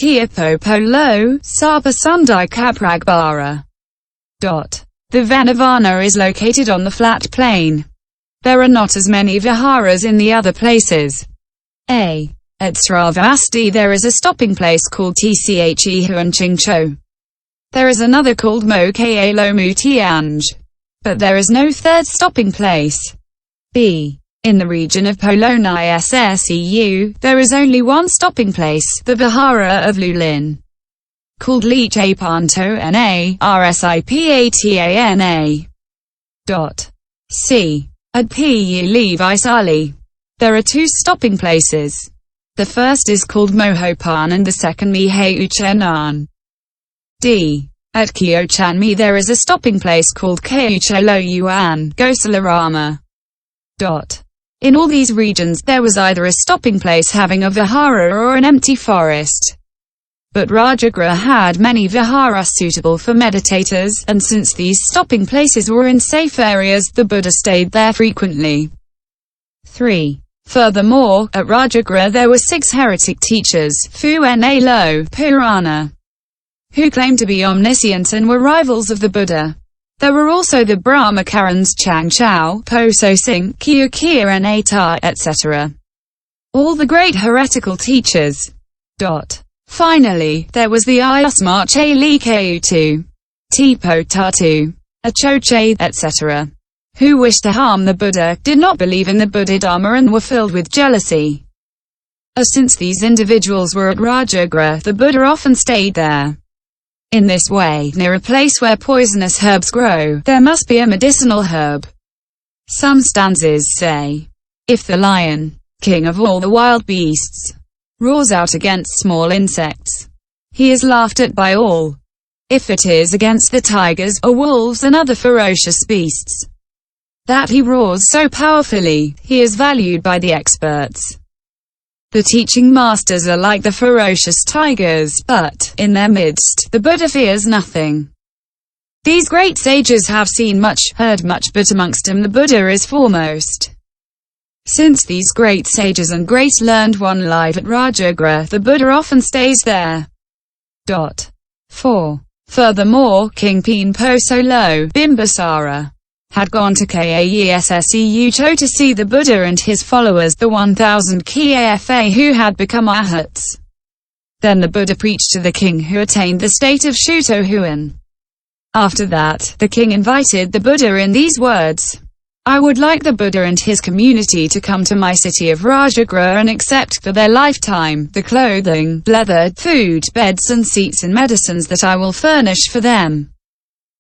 Polo, Sapa Sundai Kapragbara. The Vanavana is located on the flat plain. There are not as many viharas in the other places. At Sravasti there is a stopping place called tch'e houan ching. There is another called mo kieou mu tch'ang. But there is no third stopping place. In the region of Poloni sseu, there is only one stopping place, the vihara of Lulin, called tch'e rsipatana. At Pu vaisali, there are two stopping places. The first is called houan and the second heou ngan. At kieou there is a stopping place called kieou yuan, ghosilarama. In all these regions there was either a stopping place having a vihara or an empty forest. But RAJAGRHA had many viharas suitable for meditators, and since these stopping places were in safe areas, the Buddha stayed there frequently. Furthermore, at RAJAGRHA there were 6 heretic teachers, purana, who claimed to be omniscient and were rivals of the Buddha. There were also the brahmacarins tch'ang chao, tsing, kieou, etc. All the great heretical teachers. Finally, there was the tch'e, a tch'e, etc., who wished to harm the Buddha, did not believe in the Buddha-dharma and were filled with jealousy. Since these individuals were at RAJAGRHA, the Buddha often stayed there. In this way, near a place where poisonous herbs grow, there must be a medicinal herb. Some stanzas say, if the lion, king of all the wild beasts, roars out against small insects, he is laughed at by all. If it is against the tigers, or wolves and other ferocious beasts, that he roars so powerfully, he is valued by the experts. The teaching masters are like the ferocious tigers, but, in their midst, the Buddha fears nothing. These great sages have seen much, heard much, but amongst them the Buddha is foremost. Since these great sages and great learned one live at RAJAGRHA, the Buddha often stays there. 4. Furthermore, King Solo, Bimbisara, had gone to sseu to see the Buddha and his followers, the 1,000 kieou who had become arhats. Then the Buddha preached to the king who attained the state of houan. After that, the king invited the Buddha in these words: I would like the Buddha and his community to come to my city of RAJAGRHA and accept for their lifetime the clothing, leather, food, beds and seats and medicines that I will furnish for them.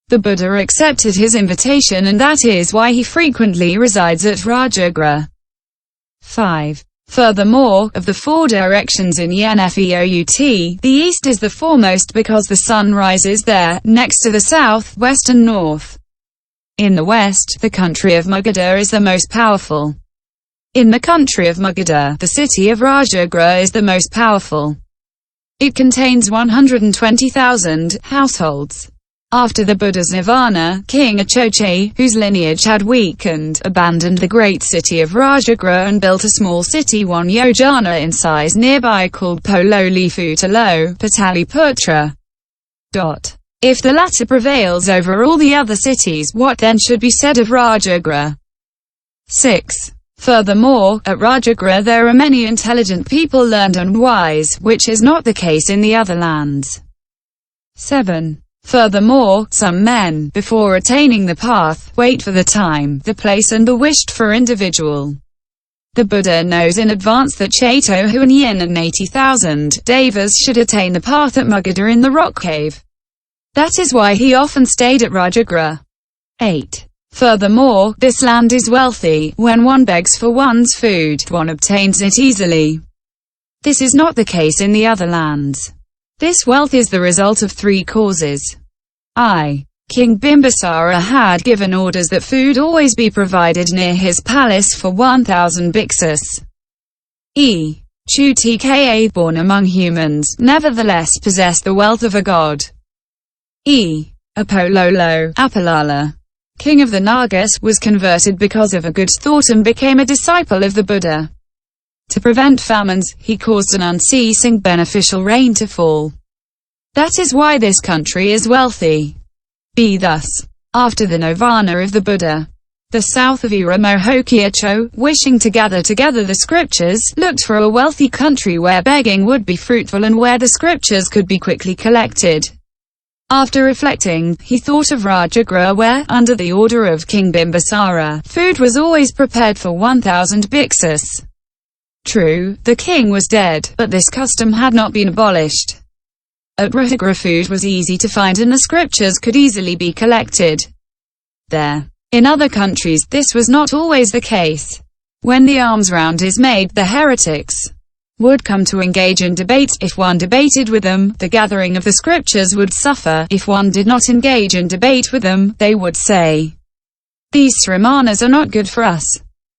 The Buddha accepted his invitation, and that is why he frequently resides at RAJAGRHA. 5. Furthermore, of the 4 directions in Yenefout, the east is the foremost because the sun rises there, next to the south, west and north. In the west, the country of Magadha is the most powerful. In the country of Magadha, the city of RAJAGRHA is the most powerful. It contains 120,000 households. After the Buddha's nirvana, King Tch'e, whose lineage had weakened, abandoned the great city of RAJAGRHA and built a small city 1 yojana in size nearby called Pololifutalo, Pataliputra. If the latter prevails over all the other cities, what then should be said of RAJAGRHA? 6. Furthermore, at RAJAGRHA there are many intelligent people, learned and wise, which is not the case in the other lands. 7. Furthermore, some men, before attaining the path, wait for the time, the place and the wished-for individual. The Buddha knows in advance that Chato Huan Yin and 80,000 devas should attain the path at Magadha in the rock cave. That is why he often stayed at RAJAGRHA. 8. Furthermore, this land is wealthy. When one begs for one's food, one obtains it easily. This is not the case in the other lands. This wealth is the result of 3 causes. King Bimbisara had given orders that food always be provided near his palace for 1,000 bhiksus. Tch'e, born among humans, nevertheless possessed the wealth of a god. Apollo, Apalala, king of the Nagas, was converted because of a good thought and became a disciple of the Buddha. To prevent famines, he caused an unceasing beneficial rain to fall. That is why this country is wealthy. Thus, after the nirvana of the Buddha, the south of Iramohokia-cho, wishing to gather together the scriptures, looked for a wealthy country where begging would be fruitful and where the scriptures could be quickly collected. After reflecting, he thought of RAJAGRHA where, under the order of King Bimbisara, food was always prepared for 1,000 bhiksus. True, the king was dead, but this custom had not been abolished. At RAJAGRHA food was easy to find and the scriptures could easily be collected there. In other countries, this was not always the case. When the alms round is made, the heretics would come to engage in debates. If one debated with them, the gathering of the scriptures would suffer. If one did not engage in debate with them, they would say, "These sramanas are not good for us."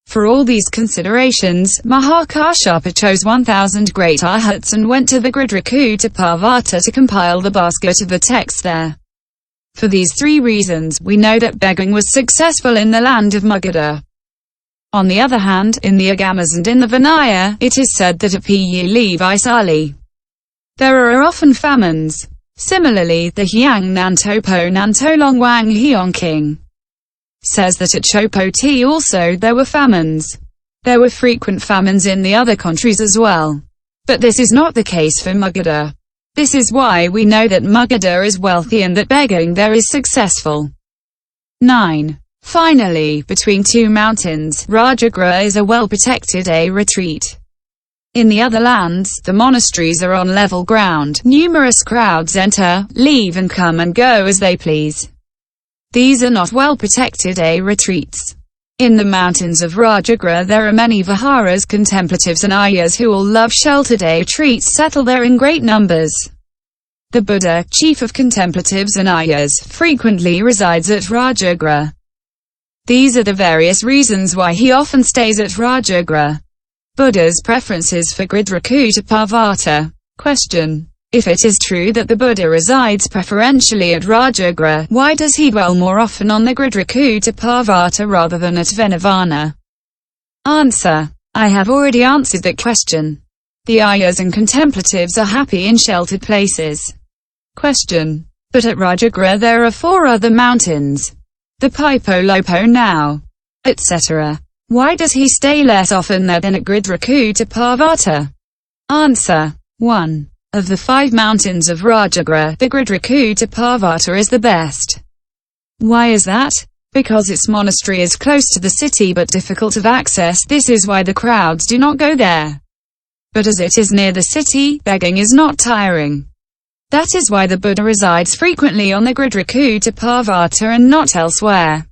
For all these considerations, Mahakashyapa chose 1,000 great arhats and went to the Gridrakutapavata to compile the basket of the texts there. For these three reasons, we know that begging was successful in the land of Magadha. On the other hand, in the Agamas and in the Vinaya, it is said that at Puli Vaisali, there are often famines. Similarly, the Hyang Nantopo Nantolong Wang Heon King says that at Chopoti also there were famines. There were frequent famines in the other countries as well. But this is not the case for Magadha. This is why we know that Magadha is wealthy and that begging there is successful. 9. Finally, between two mountains, RAJAGRHA is a well-protected retreat. In the other lands, the monasteries are on level ground. Numerous crowds enter, leave and come and go as they please. These are not well-protected retreats. In the mountains of RAJAGRHA there are many viharas, contemplatives and ayahs who all love sheltered retreats settle there in great numbers. The Buddha, chief of contemplatives and ayahs, frequently resides at RAJAGRHA. These are the various reasons why he often stays at RAJAGRHA. Buddha's preferences for Gridrakutapavata. Question. If it is true that the Buddha resides preferentially at RAJAGRHA, why does he dwell more often on the Gridrakutapavata rather than at Venavana? Answer. I have already answered that question. The ayahs and contemplatives are happy in sheltered places. Question. But at RAJAGRHA there are 4 other mountains. The Pipolopo now, etc. Why does he stay less often there than at Gridrakutapavata? Answer. 1. Of the 5 mountains of RAJAGRHA, the Gridrakutapavata is the best. Why is that? Because its monastery is close to the city but difficult of access. This is why the crowds do not go there. But as it is near the city, begging is not tiring. That is why the Buddha resides frequently on the Gridrakutapavata and not elsewhere.